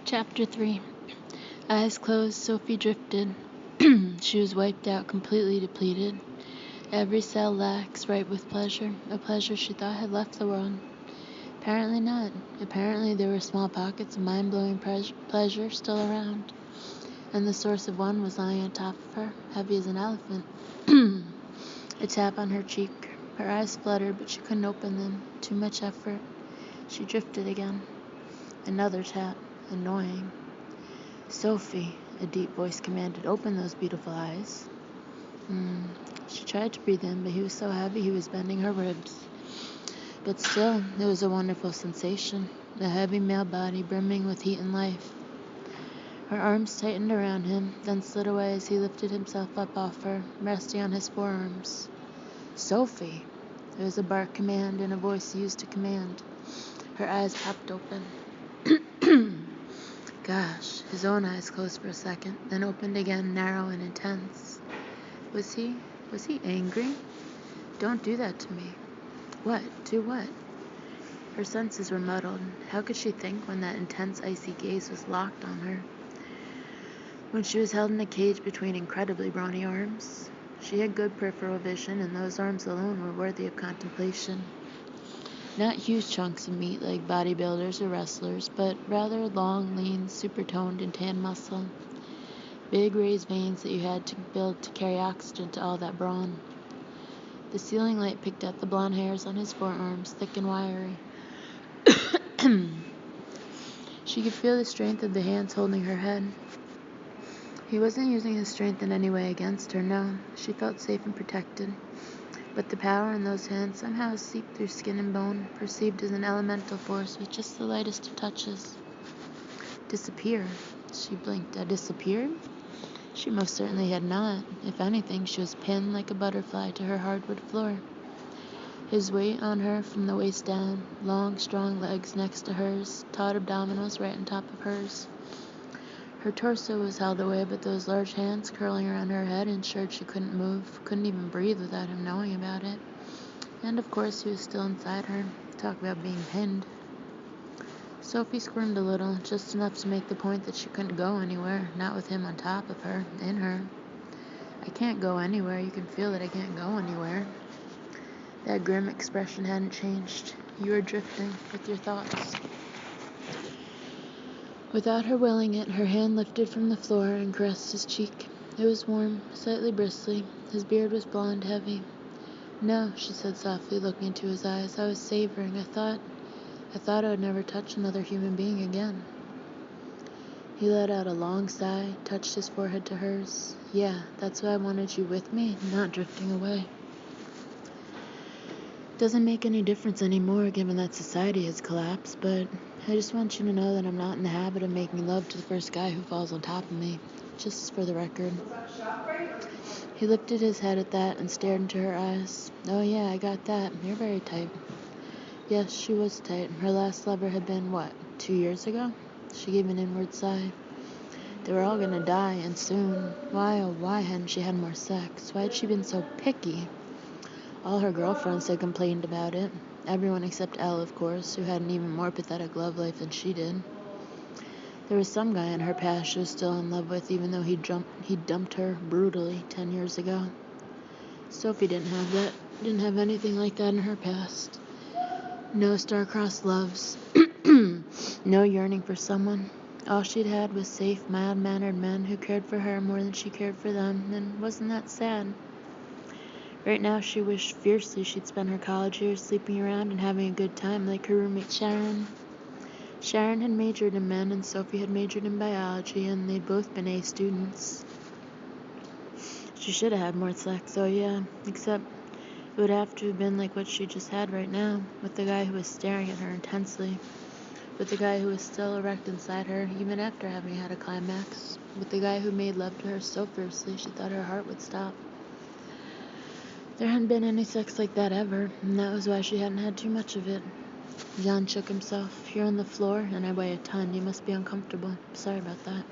Chapter 3. Eyes closed, Sophie drifted. She was wiped out, completely depleted. Every cell lax, ripe with pleasure, a pleasure she thought had left the world. Apparently not. Apparently there were small pockets of mind-blowing pleasure still around, and the source of one was lying on top of her, heavy as an elephant. A tap on her cheek. Her eyes fluttered, but she couldn't open them. Too much effort. She drifted again. Another tap. Annoying. "Sophie," a deep voice commanded, "open those beautiful eyes." She tried to breathe in, but he was so heavy he was bending her ribs. But still, it was a wonderful sensation, a heavy male body brimming with heat and life. Her arms tightened around him, then slid away as he lifted himself up off her, resting on his forearms. "Sophie!" It was a bark command and a voice used to command. Her eyes popped open. Gosh, his own eyes closed for a second, then opened again, narrow and intense. Was he angry? "Don't do that to me." What? Do what? Her senses were muddled. How could she think when that intense, icy gaze was locked on her? When she was held in a cage between incredibly brawny arms? She had good peripheral vision, and those arms alone were worthy of contemplation. Not huge chunks of meat like bodybuilders or wrestlers, but rather long, lean, super-toned, and tan muscle. Big raised veins that you had to build to carry oxygen to all that brawn. The ceiling light picked out the blonde hairs on his forearms, thick and wiry. She could feel the strength of the hands holding her head. He wasn't using his strength in any way against her, no. She felt safe and protected. But the power in those hands somehow seeped through skin and bone, perceived as an elemental force with just the lightest of touches. Disappear. She blinked. I disappeared? She most certainly had not. If anything, she was pinned like a butterfly to her hardwood floor. His weight on her from the waist down, long, strong legs next to hers, taut abdominals right on top of hers. Her torso was held away, but those large hands curling around her head ensured she couldn't move, couldn't even breathe without him knowing about it. And of course he was still inside her. Talk about being pinned. Sophie squirmed a little, just enough to make the point that she couldn't go anywhere, not with him on top of her, in her. "I can't go anywhere. You can feel that I can't go anywhere." That grim expression hadn't changed. You were drifting with your thoughts. Without her willing it, her hand lifted from the floor and caressed his cheek. It was warm, slightly bristly. His beard was blonde, heavy. "No," she said softly, looking into his eyes. "I was savoring. I thought I would never touch another human being again." He let out a long sigh, touched his forehead to hers. "Yeah, that's why I wanted you with me, not drifting away. Doesn't make any difference anymore, given that society has collapsed, but I just want you to know that I'm not in the habit of making love to the first guy who falls on top of me. Just for the record." He lifted his head at that and stared into her eyes. "Oh yeah, I got that. You're very tight." Yes, she was tight. Her last lover had been, 2 years ago? She gave an inward sigh. They were all gonna die, and soon. Why, oh why hadn't she had more sex? Why had she been so picky? All her girlfriends had complained about it. Everyone except Elle, of course, who had an even more pathetic love life than she did. There was some guy in her past she was still in love with, even though he dumped her brutally 10 years ago. Sophie didn't have that. Didn't have anything like that in her past. No star-crossed loves. No yearning for someone. All she'd had was safe, mild-mannered men who cared for her more than she cared for them, and wasn't that sad? Right now she wished fiercely she'd spent her college years sleeping around and having a good time like her roommate Sharon. Sharon had majored in men and Sophie had majored in biology, and they'd both been A students. She should have had more sex, oh yeah, except it would have to have been like what she just had right now, with the guy who was staring at her intensely, with the guy who was still erect inside her even after having had a climax, with the guy who made love to her so fiercely she thought her heart would stop. There hadn't been any sex like that ever, and that was why she hadn't had too much of it. Jean shook himself. "You're on the floor, and I weigh a ton. You must be uncomfortable. Sorry about that."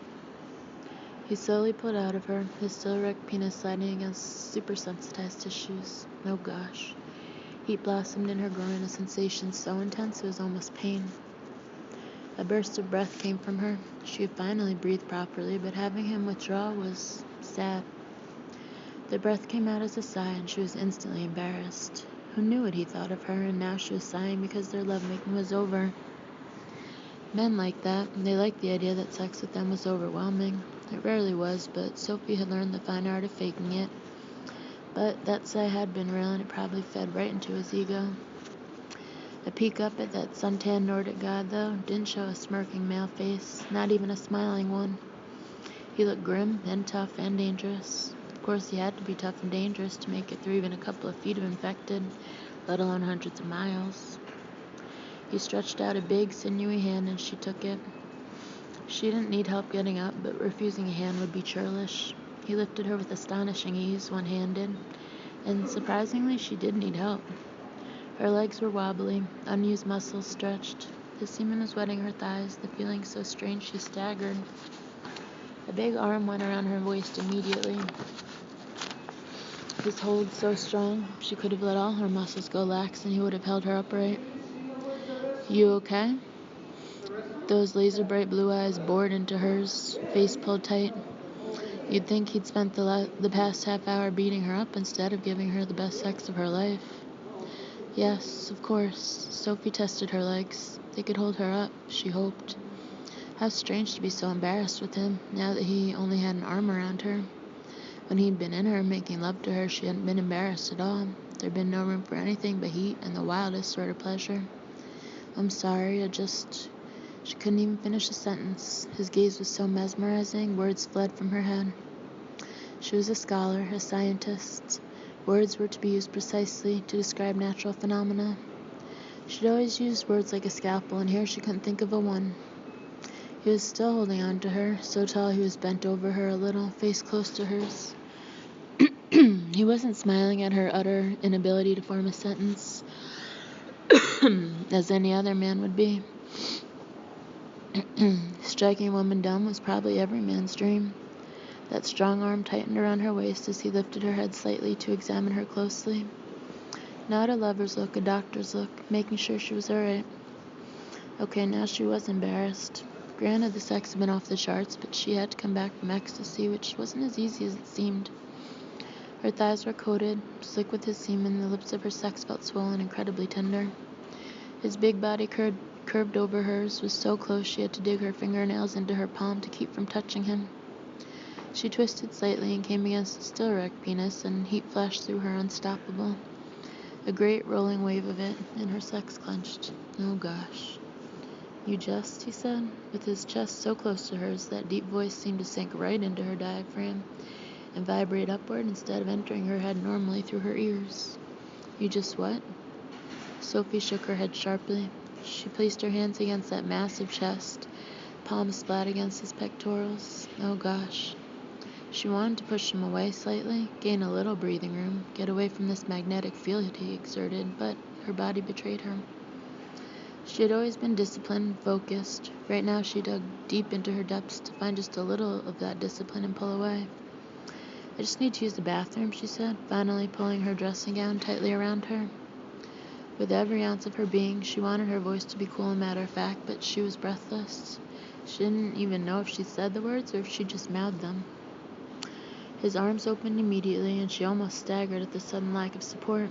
He slowly pulled out of her, his still erect penis sliding against super-sensitized tissues. Oh gosh. Heat blossomed in her groin, a sensation so intense it was almost pain. A burst of breath came from her. She had finally breathed properly, but having him withdraw was sad. The breath came out as a sigh, and she was instantly embarrassed. Who knew what he thought of her, and now she was sighing because their lovemaking was over. Men like that, and they liked the idea that sex with them was overwhelming. It rarely was, but Sophie had learned the fine art of faking it. But that sigh had been real, and it probably fed right into his ego. A peek up at that suntanned Nordic god, though, didn't show a smirking male face, not even a smiling one. He looked grim and tough and dangerous. Of course, he had to be tough and dangerous to make it through even a couple of feet of infected, let alone hundreds of miles. He stretched out a big, sinewy hand, and she took it. She didn't need help getting up, but refusing a hand would be churlish. He lifted her with astonishing ease, one-handed, and surprisingly, she did need help. Her legs were wobbly, unused muscles stretched. The semen was wetting her thighs, the feeling so strange she staggered. A big arm went around her waist immediately. His hold so strong, she could have let all her muscles go lax and he would have held her upright. "You okay?" Those laser-bright blue eyes bored into hers, face pulled tight. You'd think he'd spent the past half hour beating her up instead of giving her the best sex of her life. Yes, of course. Sophie tested her legs. They could hold her up, she hoped. How strange to be so embarrassed with him, now that he only had an arm around her. When he'd been in her, making love to her, she hadn't been embarrassed at all. There'd been no room for anything but heat and the wildest sort of pleasure. "I'm sorry, She couldn't even finish a sentence. His gaze was so mesmerizing, words fled from her head. She was a scholar, a scientist. Words were to be used precisely to describe natural phenomena. She'd always used words like a scalpel, and here she couldn't think of a one. He was still holding on to her, so tall he was bent over her a little, face close to hers. He wasn't smiling at her utter inability to form a sentence, as any other man would be. Striking a woman dumb was probably every man's dream. That strong arm tightened around her waist as he lifted her head slightly to examine her closely. Not a lover's look, a doctor's look, making sure she was all right. Okay, now she was embarrassed. Granted, the sex had been off the charts, but she had to come back from ecstasy, which wasn't as easy as it seemed. Her thighs were coated, slick with his semen, the lips of her sex felt swollen, incredibly tender. His big body curved over hers, was so close she had to dig her fingernails into her palm to keep from touching him. She twisted slightly and came against a still erect penis, and heat flashed through her, unstoppable. A great rolling wave of it, and her sex clenched. Oh gosh. "You just," he said, with his chest so close to hers that deep voice seemed to sink right into her diaphragm and vibrate upward instead of entering her head normally through her ears. "You just what?" Sophie shook her head sharply. She placed her hands against that massive chest, palms flat against his pectorals. Oh gosh. She wanted to push him away slightly, gain a little breathing room, get away from this magnetic field he exerted, but her body betrayed her. She had always been disciplined, focused. Right now she dug deep into her depths to find just a little of that discipline and pull away. "I just need to use the bathroom," she said, finally pulling her dressing gown tightly around her. With every ounce of her being, she wanted her voice to be cool and matter-of-fact, but she was breathless. She didn't even know if she said the words or if she just mouthed them. His arms opened immediately, and she almost staggered at the sudden lack of support.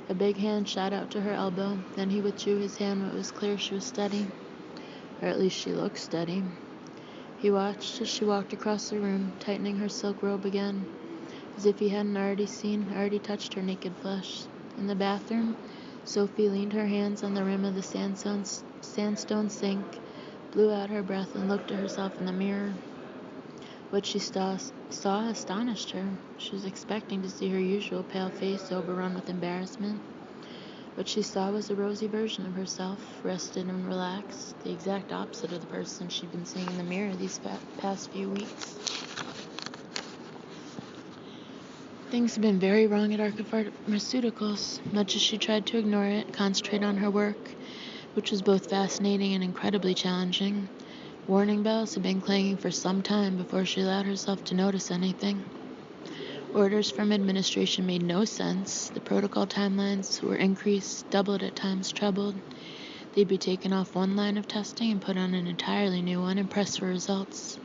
A big hand shot out to her elbow, then he withdrew his hand when it was clear she was steady. Or at least she looked steady. He watched as she walked across the room, tightening her silk robe again, as if he hadn't already touched her naked flesh. In the bathroom, Sophie leaned her hands on the rim of the sandstone sink, blew out her breath, and looked at herself in the mirror. What she saw astonished her. She was expecting to see her usual pale face overrun with embarrassment. What she saw was a rosy version of herself, rested and relaxed, the exact opposite of the person she'd been seeing in the mirror these past few weeks. Things had been very wrong at Arca Pharmaceuticals. Much as she tried to ignore it, concentrate on her work, which was both fascinating and incredibly challenging, warning bells had been clanging for some time before she allowed herself to notice anything. Orders from administration made no sense. The protocol timelines were increased, doubled, at times trebled. They'd be taken off one line of testing and put on an entirely new one and pressed for results.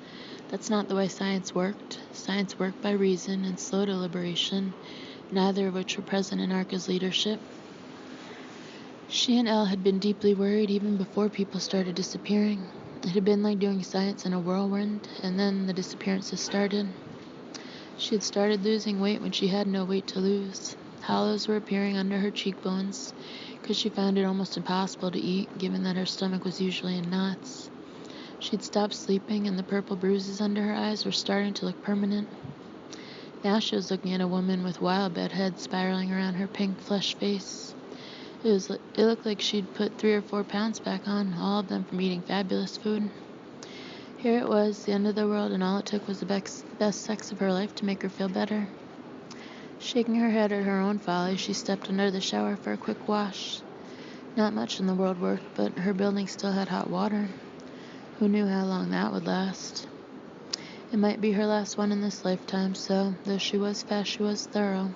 That's not the way science worked. Science worked by reason and slow deliberation, neither of which were present in Arca's leadership. She and Elle had been deeply worried even before people started disappearing. It had been like doing science in a whirlwind, and then the disappearances started. She had started losing weight when she had no weight to lose. Hollows were appearing under her cheekbones, because she found it almost impossible to eat, given that her stomach was usually in knots. She'd stopped sleeping, and the purple bruises under her eyes were starting to look permanent. Now she was looking at a woman with wild bedheads spiraling around her pink flesh face. It looked like she'd put 3 or 4 pounds back on, all of them from eating fabulous food. Here it was, the end of the world, and all it took was the best sex of her life to make her feel better. Shaking her head at her own folly, she stepped under the shower for a quick wash. Not much in the world worked, but her building still had hot water. Who knew how long that would last? It might be her last one in this lifetime, so, though she was fast, she was thorough.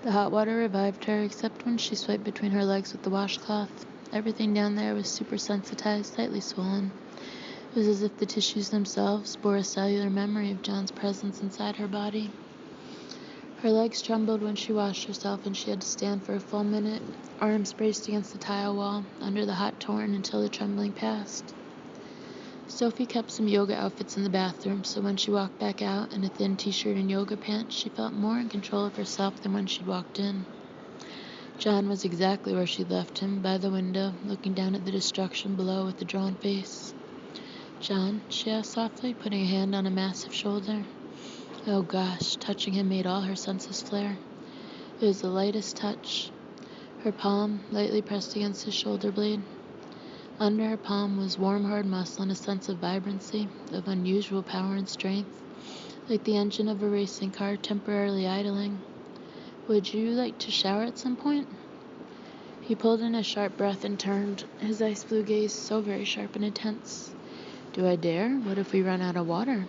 The hot water revived her, except when she swiped between her legs with the washcloth. Everything down there was super-sensitized, slightly swollen. It was as if the tissues themselves bore a cellular memory of John's presence inside her body. Her legs trembled when she washed herself, and she had to stand for a full minute, arms braced against the tile wall, under the hot torrent until the trembling passed. Sophie kept some yoga outfits in the bathroom, so when she walked back out in a thin t-shirt and yoga pants, she felt more in control of herself than when she'd walked in. John was exactly where she'd left him, by the window, looking down at the destruction below with a drawn face. "John?" she asked softly, putting a hand on a massive shoulder. Oh gosh, touching him made all her senses flare. It was the lightest touch. Her palm lightly pressed against his shoulder blade. Under her palm was warm, hard muscle and a sense of vibrancy, of unusual power and strength, like the engine of a racing car temporarily idling. "Would you like to shower at some point?" He pulled in a sharp breath and turned, his ice blue gaze so very sharp and intense. "Do I dare? What if we run out of water?"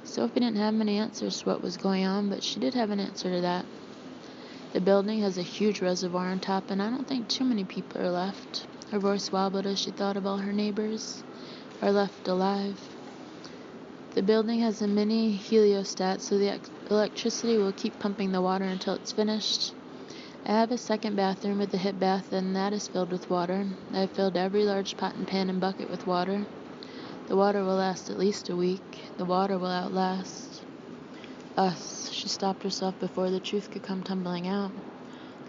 Sophie didn't have many answers to what was going on, but she did have an answer to that. "The building has a huge reservoir on top, and I don't think too many people are left." Her voice wobbled as she thought of all her neighbors, are left alive. "The building has a mini heliostat, so the electricity will keep pumping the water until it's finished. I have a second bathroom with a hip bath, and that is filled with water. I have filled every large pot and pan and bucket with water. The water will last at least a week. The water will outlast us." She stopped herself before the truth could come tumbling out.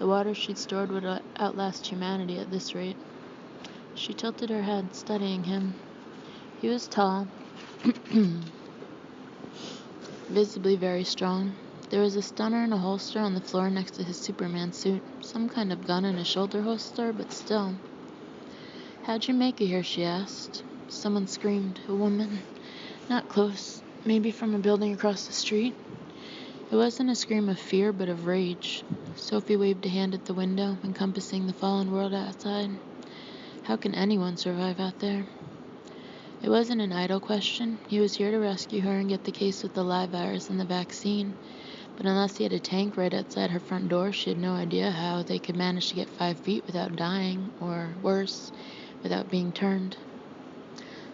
The water she'd stored would outlast humanity at this rate. She tilted her head, studying him. He was tall, visibly very strong. There was a stunner and a holster on the floor next to his Superman suit, some kind of gun in a shoulder holster, but still. "How'd you make it here?" she asked. Someone screamed. A woman. Not close. Maybe from a building across the street. It wasn't a scream of fear, but of rage. Sophie waved a hand at the window, encompassing the fallen world outside. How can anyone survive out there? It wasn't an idle question. He was here to rescue her and get the case with the live virus and the vaccine. But unless he had a tank right outside her front door, she had no idea how they could manage to get 5 feet without dying, or worse, without being turned.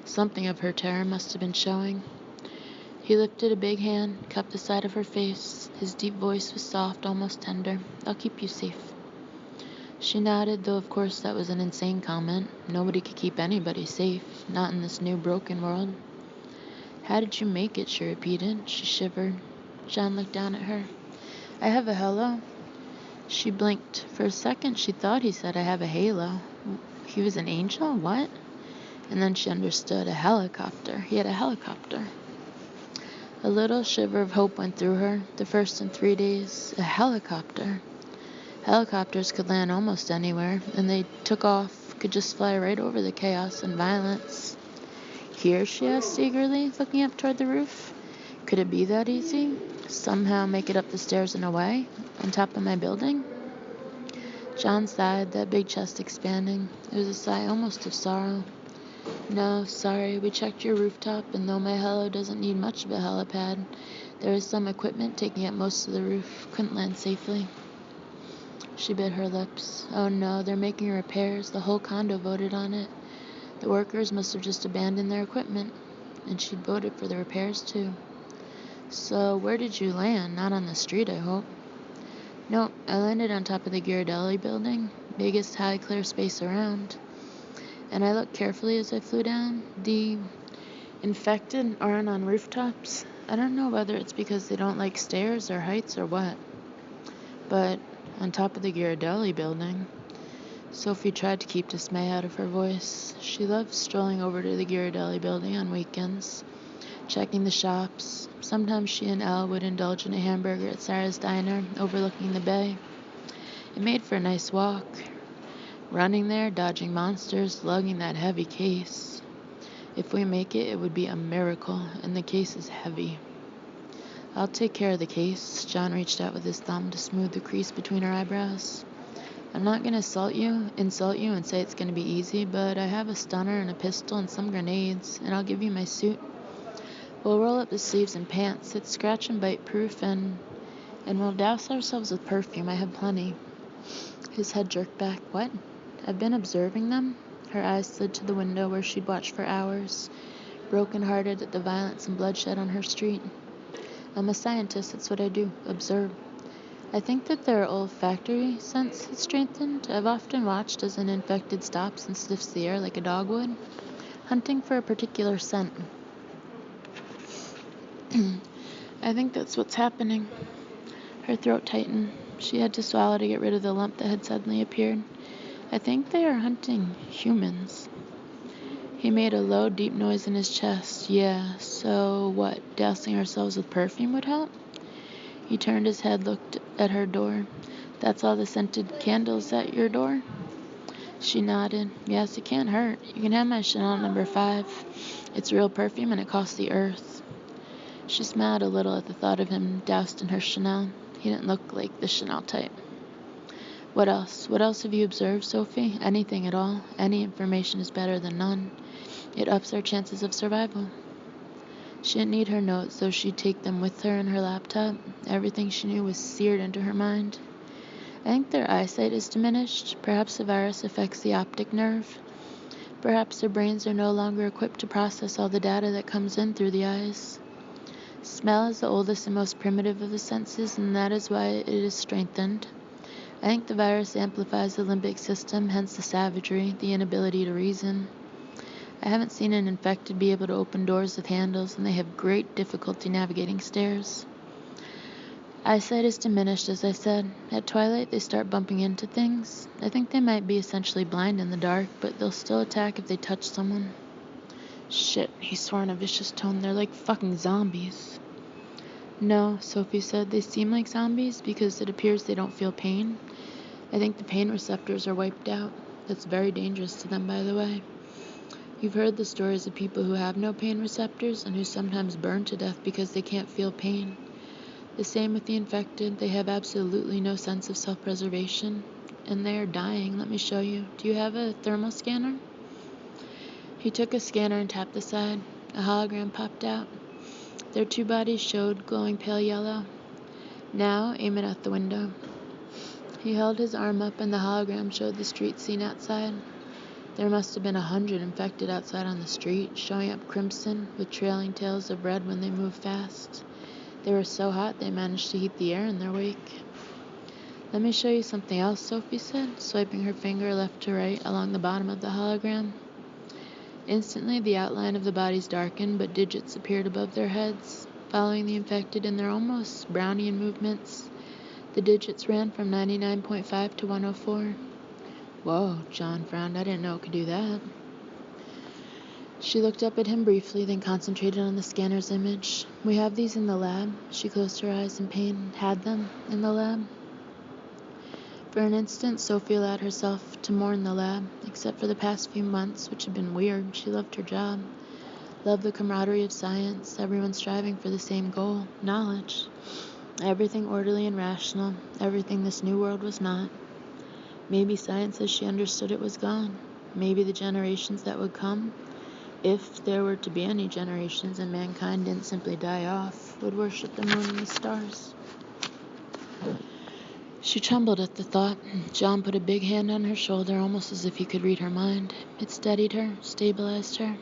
Something of her terror must have been showing. He lifted a big hand, cupped the side of her face. His deep voice was soft, almost tender. "I'll keep you safe." She nodded, though of course that was an insane comment. Nobody could keep anybody safe, not in this new broken world. "How did you make it?" she repeated. She shivered. John looked down at her. "I have a halo." She blinked. For a second she thought he said, "I have a halo." He was an angel? What? And then she understood. A helicopter. He had a helicopter. A little shiver of hope went through her, the first in 3 days. A helicopter. Helicopters could land almost anywhere, and they took off, could just fly right over the chaos and violence. "Here?" she asked eagerly, looking up toward the roof. "Could it be that easy? Somehow make it up the stairs and away? On top of my building?" John sighed, that big chest expanding. It was a sigh almost of sorrow. "No, sorry, we checked your rooftop, and though my helo doesn't need much of a helipad, there is some equipment taking up most of the roof. Couldn't land safely." She bit her lips. Oh no, they're making repairs. The whole condo voted on it. The workers must have just abandoned their equipment. And she'd voted for the repairs too. So where did you land? Not on the street, I hope. Nope, I landed on top of the Ghirardelli building, biggest high clear space around. And I looked carefully as I flew down. The infected aren't on rooftops. I don't know whether it's because they don't like stairs or heights or what. But on top of the Ghirardelli building. Sophie tried to keep dismay out of her voice. She loved strolling over to the Ghirardelli building on weekends, checking the shops. Sometimes she and Elle would indulge in a hamburger at Sarah's Diner, overlooking the bay. It made for a nice walk. Running there, dodging monsters, lugging that heavy case. If we make it, it would be a miracle, and the case is heavy. I'll take care of the case. John reached out with his thumb to smooth the crease between her eyebrows. I'm not going to insult you and say it's going to be easy, but I have a stunner and a pistol and some grenades, and I'll give you my suit. We'll roll up the sleeves and pants. It's scratch and bite proof, and we'll douse ourselves with perfume. I have plenty. His head jerked back. What? I've been observing them? Her eyes slid to the window where she'd watched for hours, broken-hearted at the violence and bloodshed on her street. I'm a scientist. That's what I do. Observe. I think that their olfactory sense has strengthened. I've often watched as an infected stops and sniffs the air like a dog would, hunting for a particular scent. I think that's what's happening. Her throat tightened. She had to swallow to get rid of the lump that had suddenly appeared. I think they are hunting humans. He made a low, deep noise in his chest. Yeah, so what? Dousing ourselves with perfume would help? He turned his head, looked at her door. That's all the scented candles at your door? She nodded. Yes, it can't hurt. You can have my Chanel No. 5. It's real perfume and it costs the earth. She smiled a little at the thought of him doused in her Chanel. He didn't look like the Chanel type. What else? What else have you observed, Sophie? Anything at all. Any information is better than none. It ups our chances of survival. She didn't need her notes, though she'd take them with her in her laptop. Everything she knew was seared into her mind. I think their eyesight is diminished. Perhaps the virus affects the optic nerve. Perhaps their brains are no longer equipped to process all the data that comes in through the eyes. Smell is the oldest and most primitive of the senses, and that is why it is strengthened. I think the virus amplifies the limbic system, hence the savagery, the inability to reason. I haven't seen an infected be able to open doors with handles, and they have great difficulty navigating stairs. Eyesight is diminished, as I said. At twilight, they start bumping into things. I think they might be essentially blind in the dark, but they'll still attack if they touch someone. Shit, he swore in a vicious tone. They're like fucking zombies. No, Sophie said, they seem like zombies because it appears they don't feel pain. I think the pain receptors are wiped out. That's very dangerous to them, by the way. You've heard the stories of people who have no pain receptors and who sometimes burn to death because they can't feel pain. The same with the infected. They have absolutely no sense of self-preservation, and they are dying. Let me show you. Do you have a thermal scanner? He took a scanner and tapped the side. A hologram popped out. Their two bodies showed, glowing pale yellow. Now, aim it at the window. He held his arm up and the hologram showed the street scene outside. There must have been 100 infected outside on the street, showing up crimson with trailing tails of red when they moved fast. They were so hot they managed to heat the air in their wake. Let me show you something else, Sophie said, swiping her finger left to right along the bottom of the hologram. Instantly, the outline of the bodies darkened, but digits appeared above their heads, following the infected in their almost Brownian movements. The digits ran from 99.5 to 104. Whoa, John frowned. I didn't know it could do that. She looked up at him briefly, then concentrated on the scanner's image. We have these in the lab. She closed her eyes in pain. Had them in the lab. For an instant, Sophie allowed herself to mourn the lab, except for the past few months, which had been weird. She loved her job, loved the camaraderie of science, everyone striving for the same goal, knowledge. Everything orderly and rational, everything this new world was not. Maybe science as she understood it was gone. Maybe the generations that would come, if there were to be any generations and mankind didn't simply die off, would worship the moon and the stars. She trembled at the thought. John put a big hand on her shoulder, almost as if he could read her mind. It steadied her, stabilized her.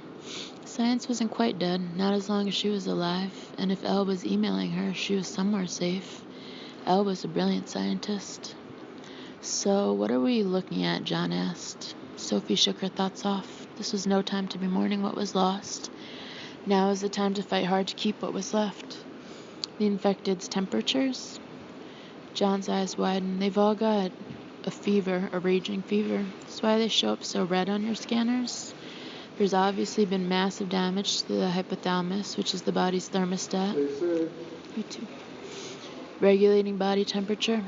Science wasn't quite dead, not as long as she was alive, and if Elle was emailing her, she was somewhere safe. Elle was a brilliant scientist. So, what are we looking at? John asked. Sophie shook her thoughts off. This was no time to be mourning what was lost. Now is the time to fight hard to keep what was left. The infected's temperatures? John's eyes widened. They've all got a fever, a raging fever. That's why they show up so red on your scanners. There's obviously been massive damage to the hypothalamus, which is the body's thermostat. You too. Regulating body temperature.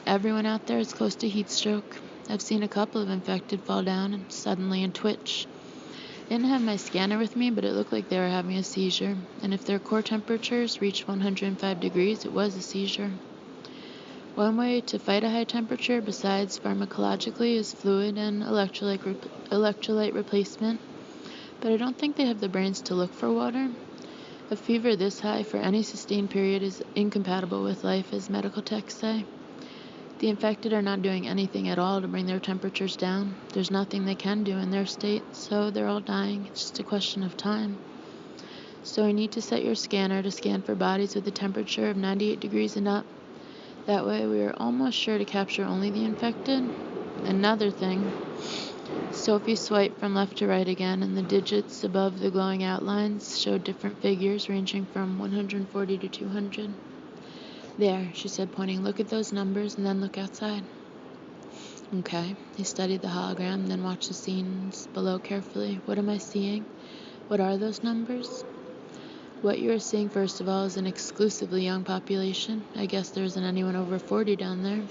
Everyone out there is close to heat stroke. I've seen a couple of infected fall down suddenly and twitch. I didn't have my scanner with me, but it looked like they were having a seizure. And if their core temperatures reached 105 degrees, it was a seizure. One way to fight a high temperature, besides pharmacologically, is fluid and electrolyte replacement. But I don't think they have the brains to look for water. A fever this high for any sustained period is incompatible with life, as medical techs say. The infected are not doing anything at all to bring their temperatures down. There's nothing they can do in their state, so they're all dying. It's just a question of time. So you need to set your scanner to scan for bodies with a temperature of 98 degrees and up. That way we are almost sure to capture only the infected. Another thing, Sophie swiped from left to right again, and the digits above the glowing outlines showed different figures ranging from 140 to 200. There, she said, pointing, look at those numbers and then look outside. Okay. He studied the hologram, then watched the scenes below carefully. What am I seeing? What are those numbers? What you are seeing, first of all, is an exclusively young population. I guess there isn't anyone over 40 down there.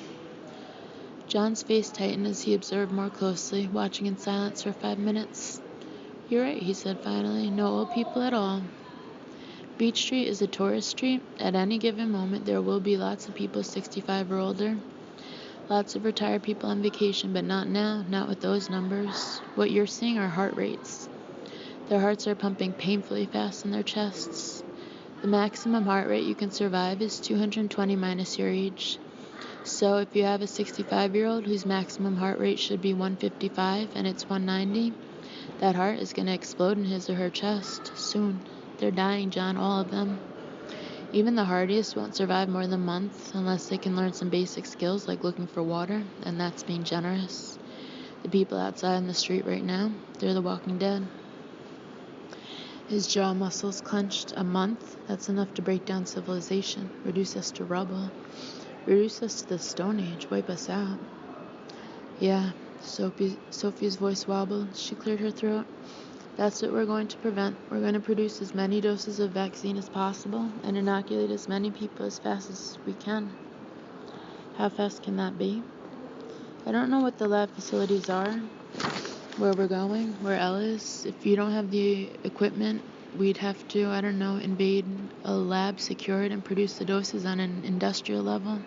John's face tightened as he observed more closely, watching in silence for 5 minutes. You're right, he said finally. No old people at all. Beach Street is a tourist street. At any given moment, there will be lots of people 65 or older. Lots of retired people on vacation, but not now, not with those numbers. What you're seeing are heart rates. Their hearts are pumping painfully fast in their chests. The maximum heart rate you can survive is 220 minus your age. So if you have a 65-year-old whose maximum heart rate should be 155 and it's 190, that heart is going to explode in his or her chest soon. They're dying, John, all of them. Even the hardiest won't survive more than a month unless they can learn some basic skills like looking for water, and that's being generous. The people outside in the street right now, they're the walking dead. His jaw muscles clenched. A month? That's enough to break down civilization, reduce us to rubble, reduce us to the Stone Age, wipe us out. Yeah, Sophie's voice wobbled. She cleared her throat. That's what we're going to prevent. We're going to produce as many doses of vaccine as possible and inoculate as many people as fast as we can. How fast can that be? I don't know what the lab facilities are, where we're going, where Elle is. If you don't have the equipment, we'd have to, invade a lab, secure it, and produce the doses on an industrial level.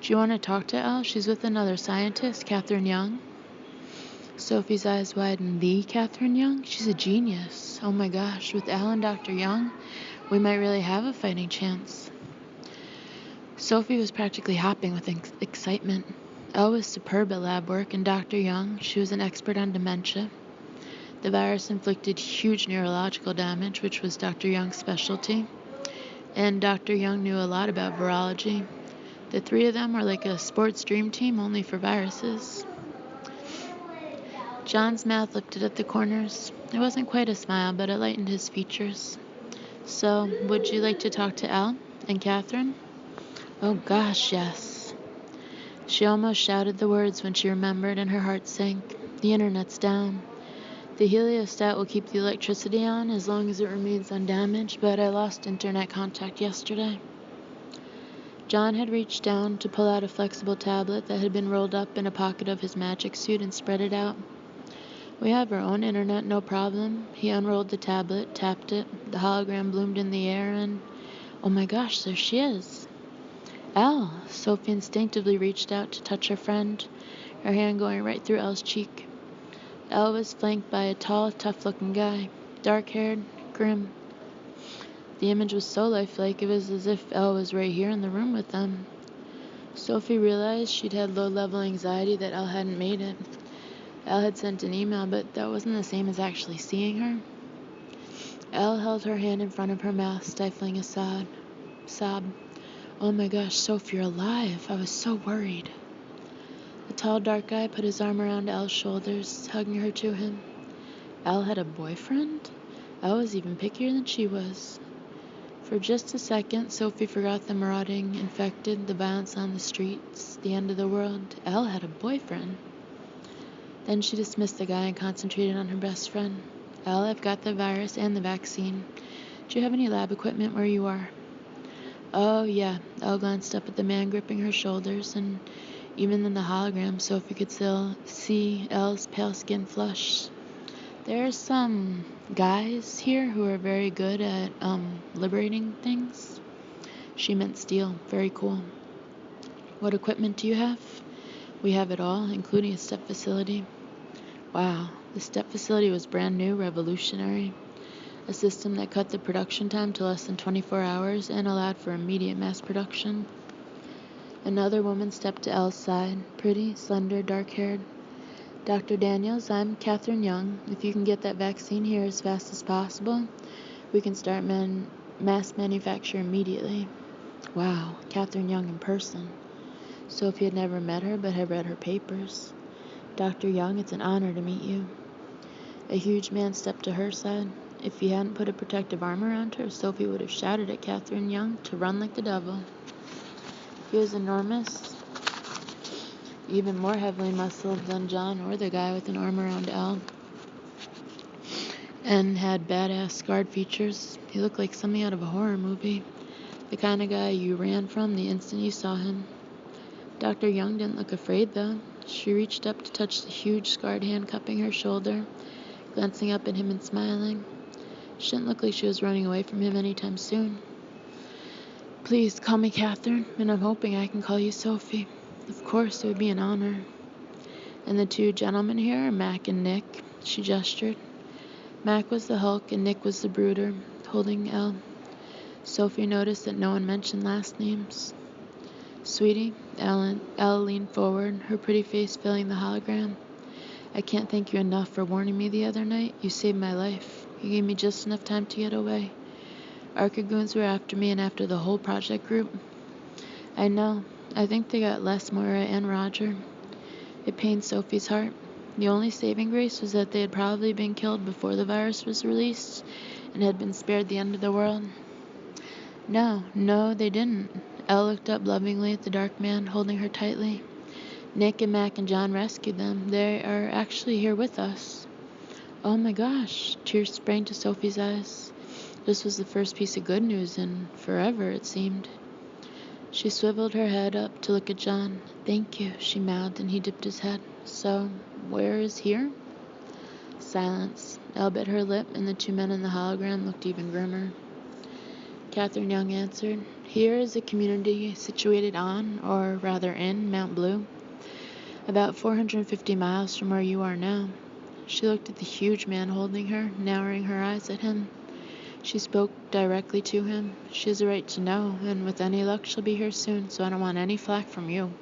Do you want to talk to Elle? She's with another scientist, Catherine Young. Sophie's eyes widened. The Catherine Young? She's a genius. Oh my gosh, with Elle and Dr. Young, we might really have a fighting chance. Sophie was practically hopping with excitement. Elle was superb at lab work, and Dr. Young, she was an expert on dementia. The virus inflicted huge neurological damage, which was Dr. Young's specialty. And Dr. Young knew a lot about virology. The three of them were like a sports dream team, only for viruses. John's mouth lifted at the corners. It wasn't quite a smile, but it lightened his features. So, would you like to talk to Elle and Catherine? Oh gosh, yes. She almost shouted the words when she remembered, and her heart sank. The internet's down. The heliostat will keep the electricity on as long as it remains undamaged, but I lost internet contact yesterday. John had reached down to pull out a flexible tablet that had been rolled up in a pocket of his magic suit and spread it out. We have our own internet, no problem. He unrolled the tablet, tapped it. The hologram bloomed in the air, and oh my gosh, there she is. Elle. Sophie instinctively reached out to touch her friend, her hand going right through Elle's cheek. Elle was flanked by a tall, tough-looking guy, dark-haired, grim. The image was so lifelike, it was as if Elle was right here in the room with them. Sophie realized she'd had low-level anxiety that Elle hadn't made it. Elle had sent an email, but that wasn't the same as actually seeing her. Elle held her hand in front of her mouth, stifling a sob. Oh my gosh, Sophie, you're alive. I was so worried. The tall, dark guy put his arm around Elle's shoulders, hugging her to him. Elle had a boyfriend? Elle was even pickier than she was. For just a second, Sophie forgot the marauding infected, the violence on the streets, the end of the world. Elle had a boyfriend. Then she dismissed the guy and concentrated on her best friend. Elle, I've got the virus and the vaccine. Do you have any lab equipment where you are? Oh, yeah. Elle glanced up at the man gripping her shoulders, and even in the hologram, Sophie could still see Elle's pale skin flush. There are some guys here who are very good at liberating things. She meant steel. Very cool. What equipment do you have? We have it all, including a step facility. Wow, the step facility was brand new, revolutionary. A system that cut the production time to less than 24 hours and allowed for immediate mass production. Another woman stepped to Elle's side, pretty, slender, dark-haired. Dr. Daniels, I'm Catherine Young. If you can get that vaccine here as fast as possible, we can start mass manufacture immediately. Wow, Catherine Young in person. Sophie had never met her, but had read her papers. Dr. Young, it's an honor to meet you. A huge man stepped to her side. If he hadn't put a protective arm around her, Sophie would have shouted at Catherine Young to run like the devil. He was enormous, even more heavily muscled than John or the guy with an arm around Elle, and had badass scarred features. He looked like something out of a horror movie, the kind of guy you ran from the instant you saw him. Dr. Young didn't look afraid, though. She reached up to touch the huge scarred hand cupping her shoulder, glancing up at him and smiling. She didn't look like she was running away from him anytime soon. Please, call me Catherine, and I'm hoping I can call you Sophie. Of course, it would be an honor. And the two gentlemen here are Mac and Nick, she gestured. Mac was the Hulk and Nick was the Brooder, holding Elle. Sophie noticed that no one mentioned last names. Sweetie, Elle leaned forward, her pretty face filling the hologram. I can't thank you enough for warning me the other night. You saved my life. You gave me just enough time to get away. Arcagoons were after me and after the whole project group. I know. I think they got Les, Moira, and Roger. It pained Sophie's heart. The only saving grace was that they had probably been killed before the virus was released and had been spared the end of the world. No, they didn't. Elle looked up lovingly at the dark man, holding her tightly. Nick and Mac and John rescued them. They are actually here with us. Oh my gosh, tears sprang to Sophie's eyes. This was the first piece of good news in forever, it seemed. She swiveled her head up to look at John. Thank you, she mouthed, and he dipped his head. So, where is here? Silence. Elle bit her lip, and the two men in the hologram looked even grimmer. Catherine Young answered, Here is a community situated on, or rather in, Mount Blue, about 450 miles from where you are now. She looked at the huge man holding her, narrowing her eyes at him. She spoke directly to him. She has a right to know, and with any luck she'll be here soon, so I don't want any flack from you.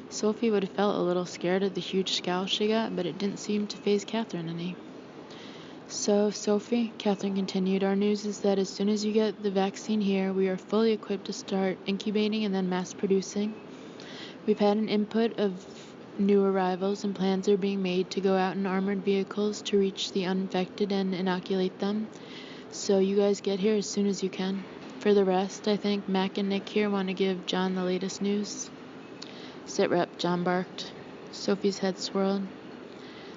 Sophie would have felt a little scared at the huge scowl she got, but it didn't seem to faze Catherine any. So, Sophie, Catherine continued, our news is that as soon as you get the vaccine here, we are fully equipped to start incubating and then mass producing. We've had an input of new arrivals, and plans are being made to go out in armored vehicles to reach the uninfected and inoculate them. So you guys get here as soon as you can. For the rest, I think Mac and Nick here want to give John the latest news. Sit rep, John barked. Sophie's head swirled.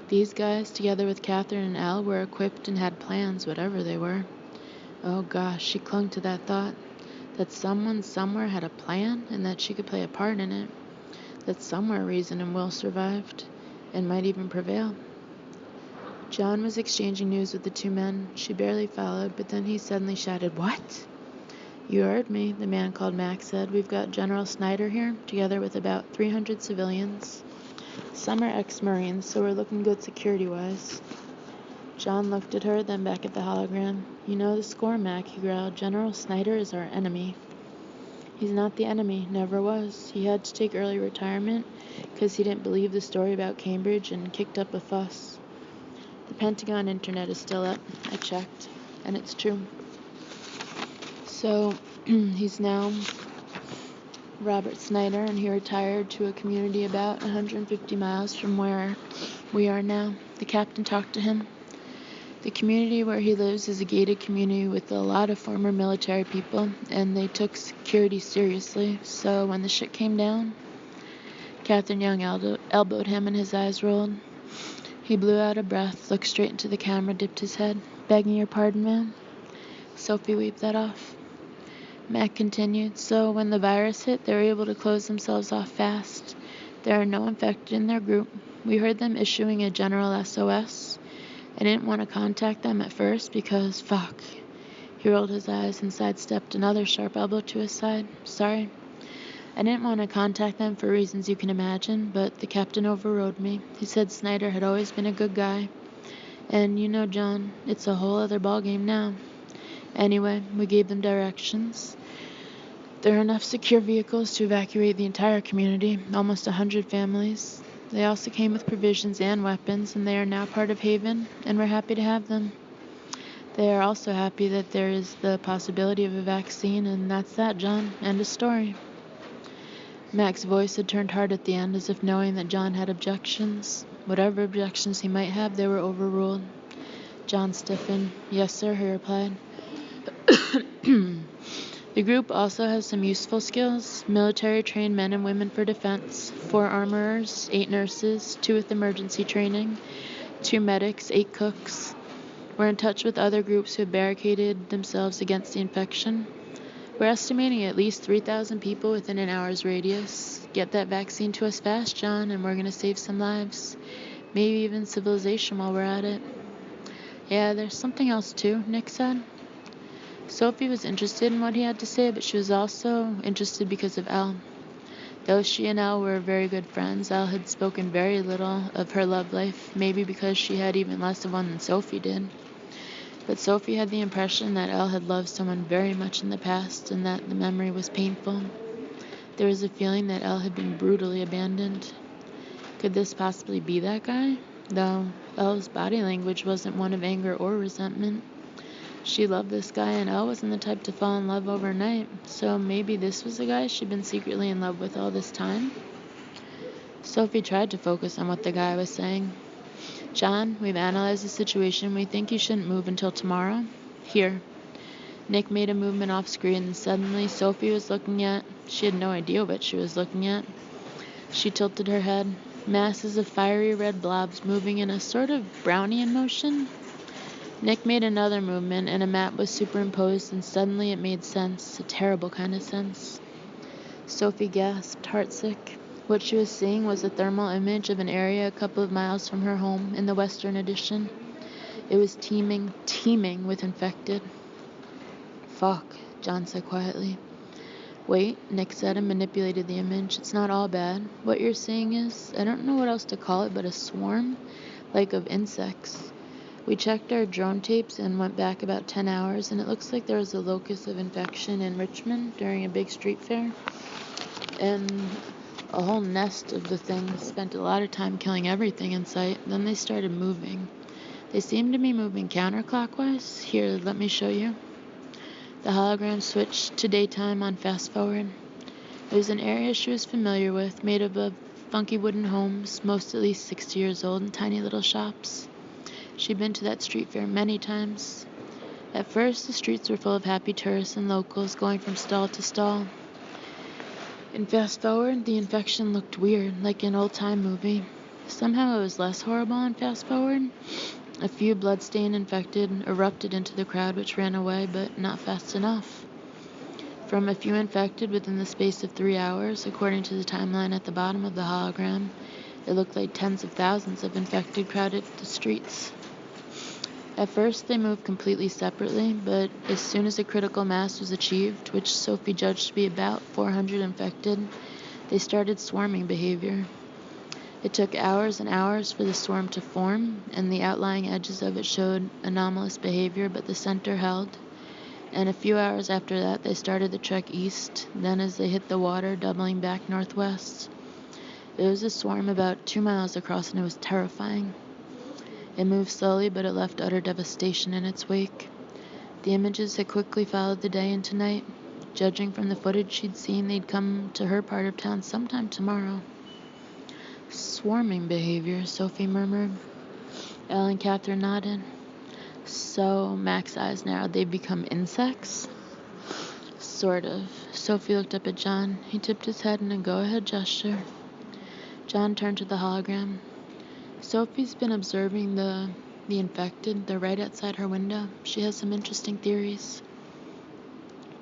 These guys, together with Catherine and Elle, were equipped and had plans, whatever they were. Oh gosh, she clung to that thought. That someone somewhere had a plan, and that she could play a part in it. That somewhere reason and will survived, and might even prevail. John was exchanging news with the two men. She barely followed, but then he suddenly shouted, What? You heard me, the man called Mac said. We've got General Snyder here, together with about 300 civilians. Some are ex-Marines, so we're looking good security-wise. John looked at her, then back at the hologram. You know the score, Mac, he growled. General Snyder is our enemy. He's not the enemy, never was. He had to take early retirement because he didn't believe the story about Cambridge and kicked up a fuss. The Pentagon internet is still up. I checked, and it's true. So, he's now Robert Snyder, and he retired to a community about 150 miles from where we are now. The captain talked to him. The community where he lives is a gated community with a lot of former military people, and they took security seriously. So when the shit came down, Catherine Young elbowed him and his eyes rolled. He blew out a breath, looked straight into the camera, dipped his head. "Begging your pardon, ma'am?" Sophie waved that off. Mac continued, "So when the virus hit, they were able to close themselves off fast. There are no infected in their group. We heard them issuing a general SOS. I didn't want to contact them at first because, fuck." He rolled his eyes and sidestepped another sharp elbow to his side. "Sorry. I didn't want to contact them for reasons you can imagine, but the captain overrode me. He said Snyder had always been a good guy. And you know, John, it's a whole other ballgame now. Anyway, we gave them directions. There are enough secure vehicles to evacuate the entire community, almost 100 families. They also came with provisions and weapons, and they are now part of Haven, and we're happy to have them. They are also happy that there is the possibility of a vaccine, and that's that, John. End of story." Mac's voice had turned hard at the end, as if knowing that John had objections. Whatever objections he might have, they were overruled. John stiffened. "Yes, sir," he replied. "The group also has some useful skills. Military-trained men and women for defense, 4 armorers, 8 nurses, 2 with emergency training, 2 medics, 8 cooks. We're in touch with other groups who have barricaded themselves against the infection. We're estimating at least 3,000 people within an hour's radius. Get that vaccine to us fast, John, and we're going to save some lives. Maybe even civilization while we're at it." "Yeah, there's something else too," Nick said. Sophie was interested in what he had to say, but she was also interested because of Elle. Though she and Elle were very good friends, Elle had spoken very little of her love life, maybe because she had even less of one than Sophie did. But Sophie had the impression that Elle had loved someone very much in the past, and that the memory was painful. There was a feeling that Elle had been brutally abandoned. Could this possibly be that guy? Though Elle's body language wasn't one of anger or resentment. She loved this guy, and Elle wasn't the type to fall in love overnight, so maybe this was the guy she'd been secretly in love with all this time? Sophie tried to focus on what the guy was saying. "John, we've analyzed the situation. We think you shouldn't move until tomorrow. Here." Nick made a movement off screen, and suddenly Sophie was looking at... She had no idea what she was looking at. She tilted her head. Masses of fiery red blobs moving in a sort of Brownian motion. Nick made another movement, and a map was superimposed, and suddenly it made sense, a terrible kind of sense. Sophie gasped, heartsick. What she was seeing was a thermal image of an area a couple of miles from her home in the Western Addition. It was teeming with infected. "Fuck," John said quietly. "Wait," Nick said, and manipulated the image. "It's not all bad. What you're seeing is, I don't know what else to call it, but a swarm, like of insects. We checked our drone tapes and went back about 10 hours, and it looks like there was a locus of infection in Richmond during a big street fair. And a whole nest of the things spent a lot of time killing everything in sight. Then they started moving. They seemed to be moving counterclockwise. Here, let me show you." The hologram switched to daytime on fast forward. It was an area she was familiar with, made up of funky wooden homes, most at least 60 years old, and tiny little shops. She'd been to that street fair many times. At first, the streets were full of happy tourists and locals going from stall to stall. In fast forward, the infection looked weird, like an old-time movie. Somehow it was less horrible in fast forward. A few blood-stained infected erupted into the crowd, which ran away, but not fast enough. From a few infected within the space of 3 hours, according to the timeline at the bottom of the hologram, it looked like tens of thousands of infected crowded the streets. At first, they moved completely separately, but as soon as a critical mass was achieved, which Sophie judged to be about 400 infected, they started swarming behavior. It took hours and hours for the swarm to form, and the outlying edges of it showed anomalous behavior, but the center held. And a few hours after that, they started the trek east, then as they hit the water, doubling back northwest. It was a swarm about 2 miles across, and it was terrifying. It moved slowly, but it left utter devastation in its wake. The images had quickly followed the day into night. Judging from the footage she'd seen, they'd come to her part of town sometime tomorrow. Swarming behavior, Sophie murmured. Elle and Catherine nodded. So, Mac's eyes narrowed. They've become insects? Sort of. Sophie looked up at John. He tipped his head in a go-ahead gesture. John turned to the hologram. Sophie's been observing the infected. They're right outside her window. She has some interesting theories.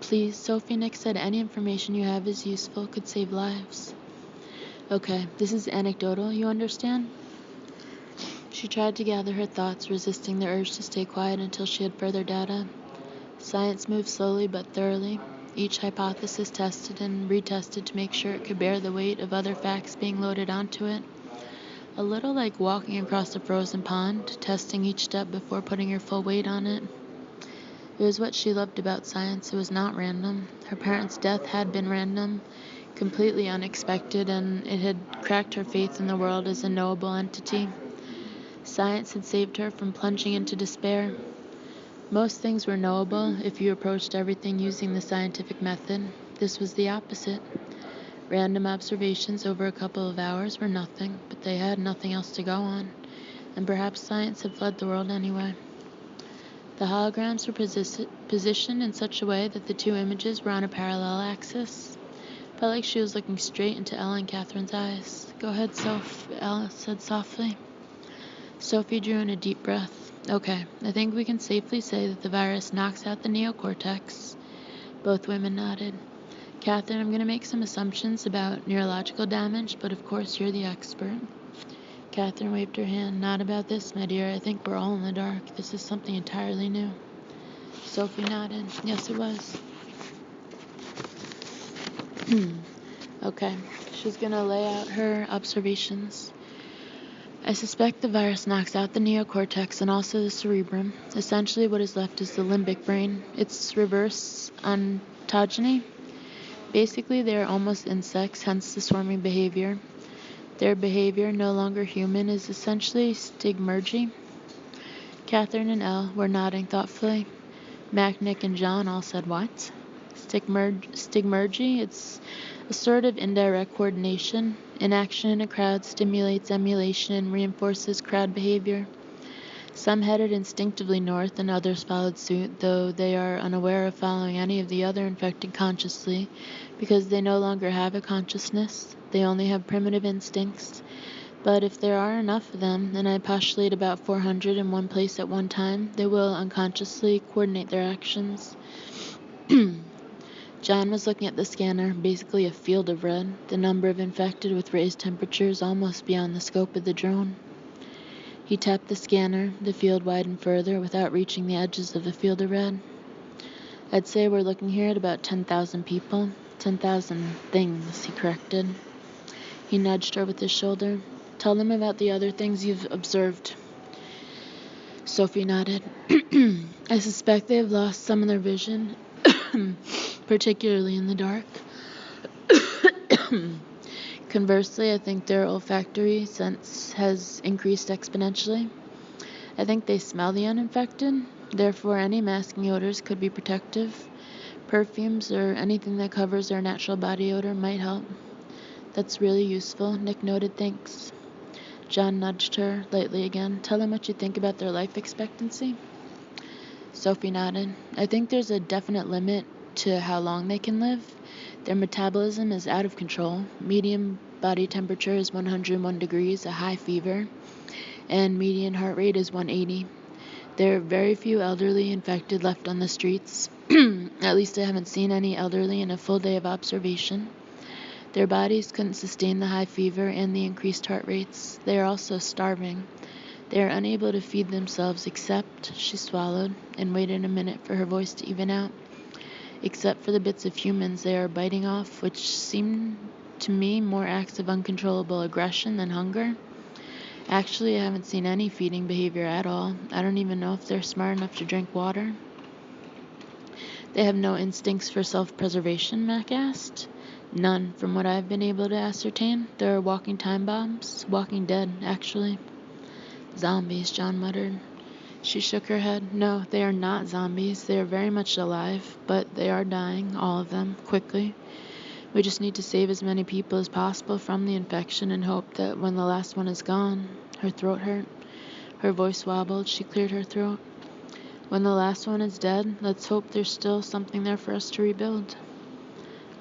Please, Sophie, Nick said, any information you have is useful, could save lives. Okay, this is anecdotal, you understand? She tried to gather her thoughts, resisting the urge to stay quiet until she had further data. Science moved slowly but thoroughly, each hypothesis tested and retested to make sure it could bear the weight of other facts being loaded onto it. A little like walking across a frozen pond, testing each step before putting your full weight on it. It was what she loved about science. It was not random. Her parents' death had been random, completely unexpected, and it had cracked her faith in the world as a knowable entity. Science had saved her from plunging into despair. Most things were knowable if you approached everything using the scientific method. This was the opposite. Random observations over a couple of hours were nothing, but they had nothing else to go on, and perhaps science had fled the world anyway. The holograms were positioned in such a way that the two images were on a parallel axis. Felt like she was looking straight into Elle and Catherine's eyes. Go ahead, Soph, Elle said softly. Sophie drew in a deep breath. Okay, I think we can safely say that the virus knocks out the neocortex. Both women nodded. Catherine, I'm going to make some assumptions about neurological damage, but of course you're the expert. Catherine waved her hand. Not about this, my dear. I think we're all in the dark. This is something entirely new. Sophie nodded. Yes, it was. Okay. She's going to lay out her observations. I suspect the virus knocks out the neocortex and also the cerebrum. Essentially, what is left is the limbic brain. It's reverse ontogeny. Basically, they are almost insects, hence the swarming behavior. Their behavior, no longer human, is essentially stigmergy. Catherine and Elle were nodding thoughtfully. Mac, Nick, and John all said, what? Stigmergy? It's a sort of indirect coordination. Inaction in a crowd stimulates emulation and reinforces crowd behavior. Some headed instinctively north and others followed suit, though they are unaware of following any of the other infected consciously, because they no longer have a consciousness. They only have primitive instincts. But if there are enough of them, and I postulate about 400 in one place at one time, they will unconsciously coordinate their actions. John was looking at the scanner, basically a field of red, the number of infected with raised temperatures almost beyond the scope of the drone. He tapped the scanner. The field widened further without reaching the edges of the field of red. I'd say we're looking here at about 10,000 people. 10,000 things, he corrected. He nudged her with his shoulder. Tell them about the other things you've observed. Sophie nodded. I suspect they have lost some of their vision, particularly in the dark. Conversely, I think their olfactory sense has increased exponentially. I think they smell the uninfected. Therefore, any masking odors could be protective. Perfumes or anything that covers their natural body odor might help. That's really useful, Nick noted. Thanks. John nudged her lightly again. Tell them what you think about their life expectancy. Sophie nodded. I think there's a definite limit to how long they can live. Their metabolism is out of control. Median body temperature is 101 degrees, a high fever, and median heart rate is 180. There are very few elderly infected left on the streets. At least I haven't seen any elderly in a full day of observation. Their bodies couldn't sustain the high fever and the increased heart rates. They are also starving. They are unable to feed themselves except, she swallowed and waited a minute for her voice to even out, except for the bits of humans they are biting off, which seem to me more acts of uncontrollable aggression than hunger. Actually, I haven't seen any feeding behavior at all. I don't even know if they're smart enough to drink water. They have no instincts for self-preservation, Mac asked. None, from what I've been able to ascertain. They're walking time bombs. Walking dead, actually. Zombies, John muttered. She shook her head. No, they are not zombies. They are very much alive, but they are dying, all of them, quickly. We just need to save as many people as possible from the infection and hope that when the last one is gone. Her throat hurt. Her voice wobbled. She cleared her throat. When the last one is dead, let's hope there's still something there for us to rebuild.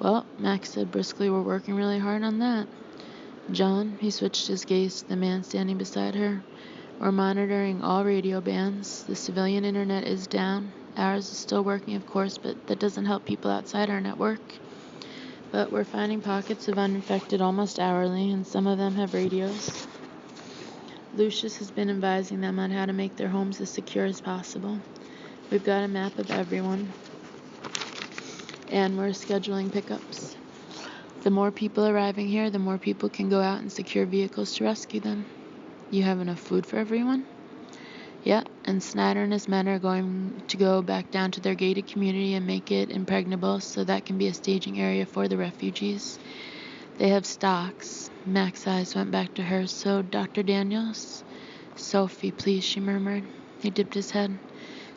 Well, Max said briskly, we're working really hard on that. John, he switched his gaze to the man standing beside her. We're monitoring all radio bands. The civilian internet is down. Ours is still working, of course, but that doesn't help people outside our network. But we're finding pockets of uninfected almost hourly, and some of them have radios. Lucius has been advising them on how to make their homes as secure as possible. We've got a map of everyone, and we're scheduling pickups. The more people arriving here, the more people can go out and secure vehicles to rescue them. You have enough food for everyone? Yeah, and Snyder and his men are going to go back down to their gated community and make it impregnable so that can be a staging area for the refugees. They have stocks. Mac's eyes went back to hers. So, Dr. Daniels? Sophie, please, she murmured. He dipped his head.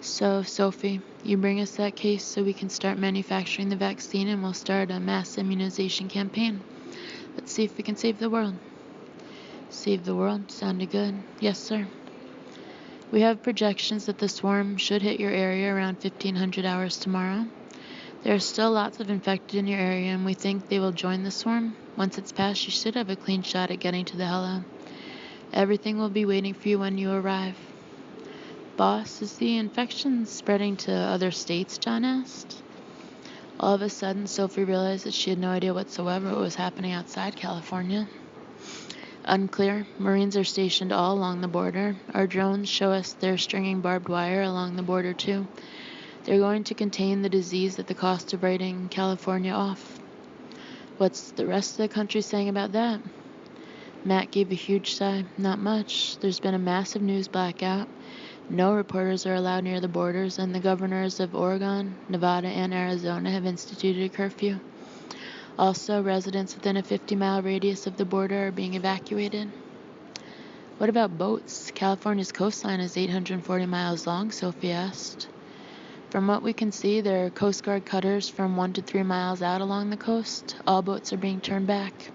So, Sophie, you bring us that case so we can start manufacturing the vaccine and we'll start a mass immunization campaign. Let's see if we can save the world. Save the world? Sounded good. Yes, sir. We have projections that the swarm should hit your area around 1500 hours tomorrow. There are still lots of infected in your area, and we think they will join the swarm. Once it's passed, you should have a clean shot at getting to the helo. Everything will be waiting for you when you arrive. Boss, is the infection spreading to other states? John asked. All of a sudden, Sophie realized that she had no idea whatsoever what was happening outside California. Unclear. Marines are stationed all along the border. Our drones show us they're stringing barbed wire along the border, too. They're going to contain the disease at the cost of writing California off. What's the rest of the country saying about that? Matt gave a huge sigh. Not much. There's been a massive news blackout. No reporters are allowed near the borders, and the governors of Oregon, Nevada, and Arizona have instituted a curfew. Also, residents within a 50-mile radius of the border are being evacuated. What about boats? California's coastline is 840 miles long, Sophie asked. From what we can see, there are Coast Guard cutters from 1 to 3 miles out along the coast. All boats are being turned back.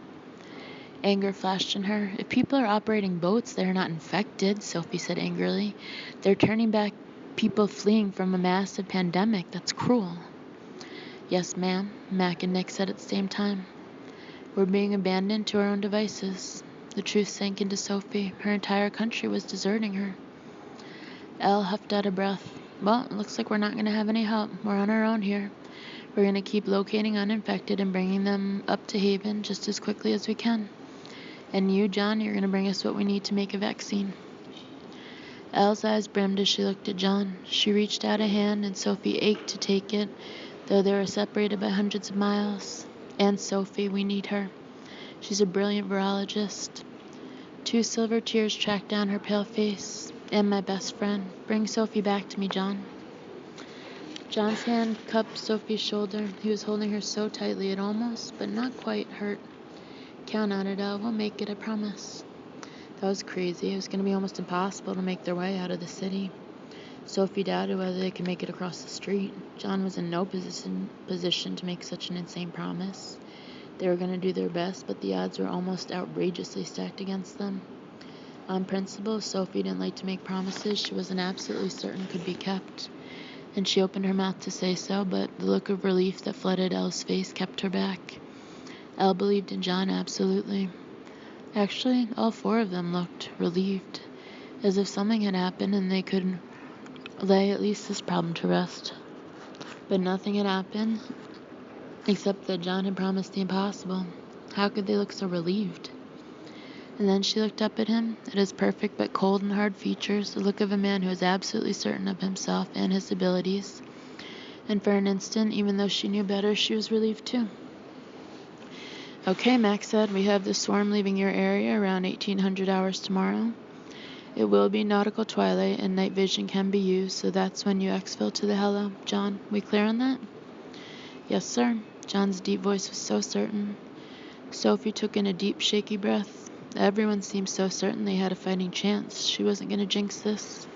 Anger flashed in her. If people are operating boats, they are not infected, Sophie said angrily. They're turning back people fleeing from a massive pandemic. That's cruel. Yes, ma'am, Mac and Nick said at the same time. We're being abandoned to our own devices. The truth sank into Sophie. Her entire country was deserting her. Elle huffed out a breath. Well, it looks like we're not going to have any help. We're on our own here. We're going to keep locating uninfected and bringing them up to Haven just as quickly as we can. And you, John, you're going to bring us what we need to make a vaccine. Elle's eyes brimmed as she looked at John. She reached out a hand, and Sophie ached to take it, though they were separated by hundreds of miles. And Sophie, we need her. She's a brilliant virologist. 2 silver tears tracked down her pale face. And my best friend. Bring Sophie back to me, John. John's hand cupped Sophie's shoulder. He was holding her so tightly it almost, but not quite, hurt. Count on it, Elle. We'll make it, I promise. That was crazy. It was going to be almost impossible to make their way out of the city. Sophie doubted whether they could make it across the street. John was in no position to make such an insane promise. They were going to do their best, but the odds were almost outrageously stacked against them. On principle, Sophie didn't like to make promises she wasn't absolutely certain could be kept, and she opened her mouth to say so, but the look of relief that flooded Elle's face kept her back. Elle believed in John absolutely. Actually, all 4 of them looked relieved, as if something had happened and they could lay at least this problem to rest. But nothing had happened, except that John had promised the impossible. How could they look so relieved? And then she looked up at him, at his perfect but cold and hard features, the look of a man who is absolutely certain of himself and his abilities. And for an instant, even though she knew better, she was relieved too. Okay, Max said, we have the swarm leaving your area around 1800 hours tomorrow. It will be nautical twilight and night vision can be used, so that's when you exfil to the helo. John, we clear on that? Yes, sir. John's deep voice was so certain. Sophie took in a deep, shaky breath. Everyone seemed so certain they had a fighting chance. She wasn't going to jinx this.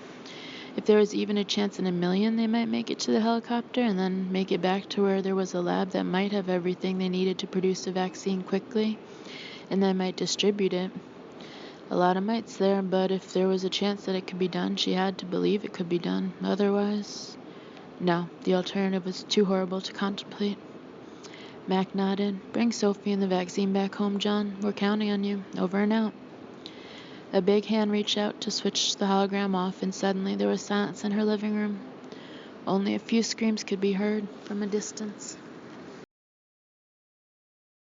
If there was even a chance in a million they might make it to the helicopter and then make it back to where there was a lab that might have everything they needed to produce a vaccine quickly, and then might distribute it. A lot of mights there, but if there was a chance that it could be done, she had to believe it could be done. Otherwise, no, the alternative was too horrible to contemplate. Mac nodded. Bring Sophie and the vaccine back home, John. We're counting on you. Over and out. A big hand reached out to switch the hologram off, and suddenly there was silence in her living room. Only a few screams could be heard from a distance.